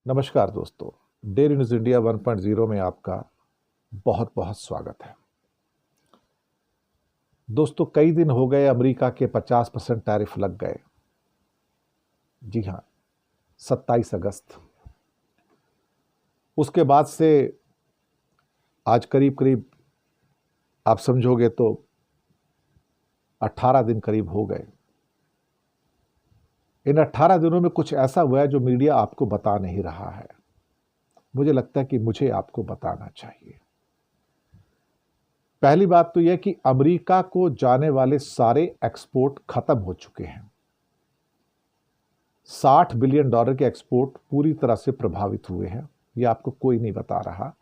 नमस्कार दोस्तों, daily news India 1.0 में आपका बहुत बहुत स्वागत है। दोस्तों, कई दिन हो गए अमेरिका के 50% टैरिफ लग गए। जी हाँ, 27 अगस्त। उसके बाद से आज करीब करीब आप समझोगे तो 18 दिन करीब हो गए। इन 18 दिनों में कुछ ऐसा हुआ है जो मीडिया आपको बता नहीं रहा है। मुझे लगता है कि मुझे आपको बताना चाहिए। पहली बात तो यह कि अमेरिका को जाने वाले सारे एक्सपोर्ट खत्म हो चुके हैं। $60 बिलियन के एक्सपोर्ट पूरी तरह से प्रभावित हुए हैं। यह आपको कोई नहीं बता रहा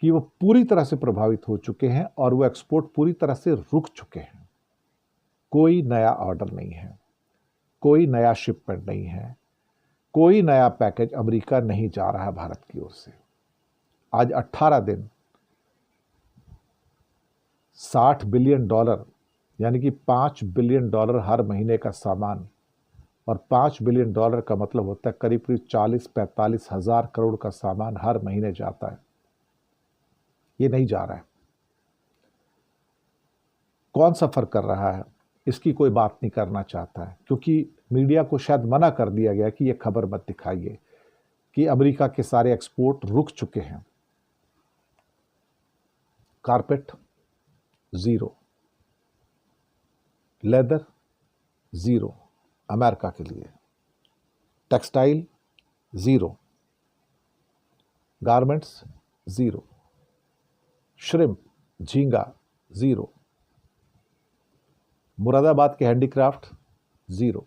कि वो पूरी तरह से प्रभावित हो चुके हैं और वो एक्सपोर्ट पूरी तरह से रुक चुके हैं। कोई नया ऑर्डर नहीं है, कोई नया शिपमेंट नहीं है, कोई नया पैकेज अमेरिका नहीं जा रहा भारत की ओर से। आज 18 दिन $60 बिलियन यानी कि $5 बिलियन हर महीने का सामान, और $5 बिलियन का मतलब होता है करीब करीब 40-45 हजार करोड़ का सामान हर महीने जाता है। ये नहीं जा रहा है। कौन सफर कर रहा है इसकी कोई बात नहीं करना चाहता है, क्योंकि मीडिया को शायद मना कर दिया गया कि ये खबर मत दिखाइए कि अमेरिका के सारे एक्सपोर्ट रुक चुके हैं। Carpet zero, leather zero America के लिए, textile zero, garments zero, shrimp झींगा जीरो, मुरादाबाद के handicraft zero,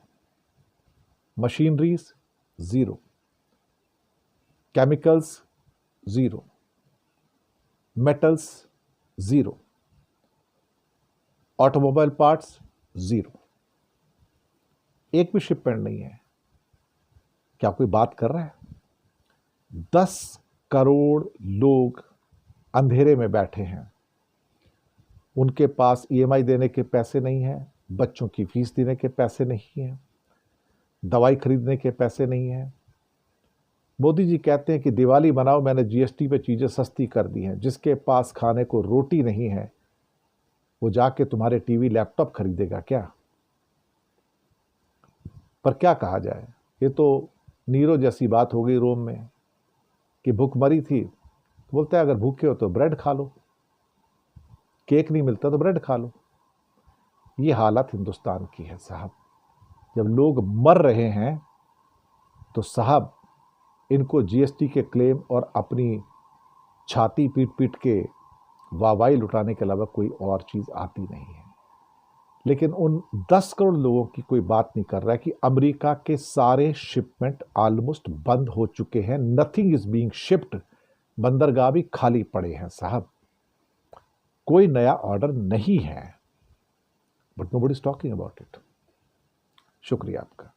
machineries zero, chemicals zero, metals zero, automobile parts zero. एक भी शिपमेंट नहीं है। क्या कोई बात कर रहा है? 10 करोड़ लोग अंधेरे में बैठे हैं। उनके पास ईएमआई देने के पैसे नहीं हैं, बच्चों की फीस देने के पैसे नहीं हैं, दवाई खरीदने के पैसे नहीं हैं। मोदी जी कहते हैं कि दिवाली मनाओ, मैंने जीएसटी पे चीजें सस्ती कर दी हैं। जिसके पास खाने को रोटी नहीं है वो जाके तुम्हारे टीवी लैपटॉप खरीदेगा क्या? पर क्या कहा जाए, ये तो नीरो जैसी बात हो गई रोम में कि भूखमरी थी, बोलते हैं अगर भूखे हो तो ब्रेड खा लो, केक नहीं मिलता तो ब्रेड खा लो। ये हालत हिंदुस्तान की है साहब। जब लोग मर रहे हैं तो साहब इनको जीएसटी के क्लेम और अपनी छाती पीट पीट के वाहवाही लुटाने के अलावा कोई और चीज आती नहीं है। लेकिन उन 10 करोड़ लोगों की कोई बात नहीं कर रहा है कि अमेरिका के सारे शिपमेंट ऑलमोस्ट बंद हो चुके हैं। Nothing is being shipped. बंदरगाह भी खाली पड़े हैं साहब। कोई नया ऑर्डर नहीं है, but nobody is talking about it. शुक्रिया आपका।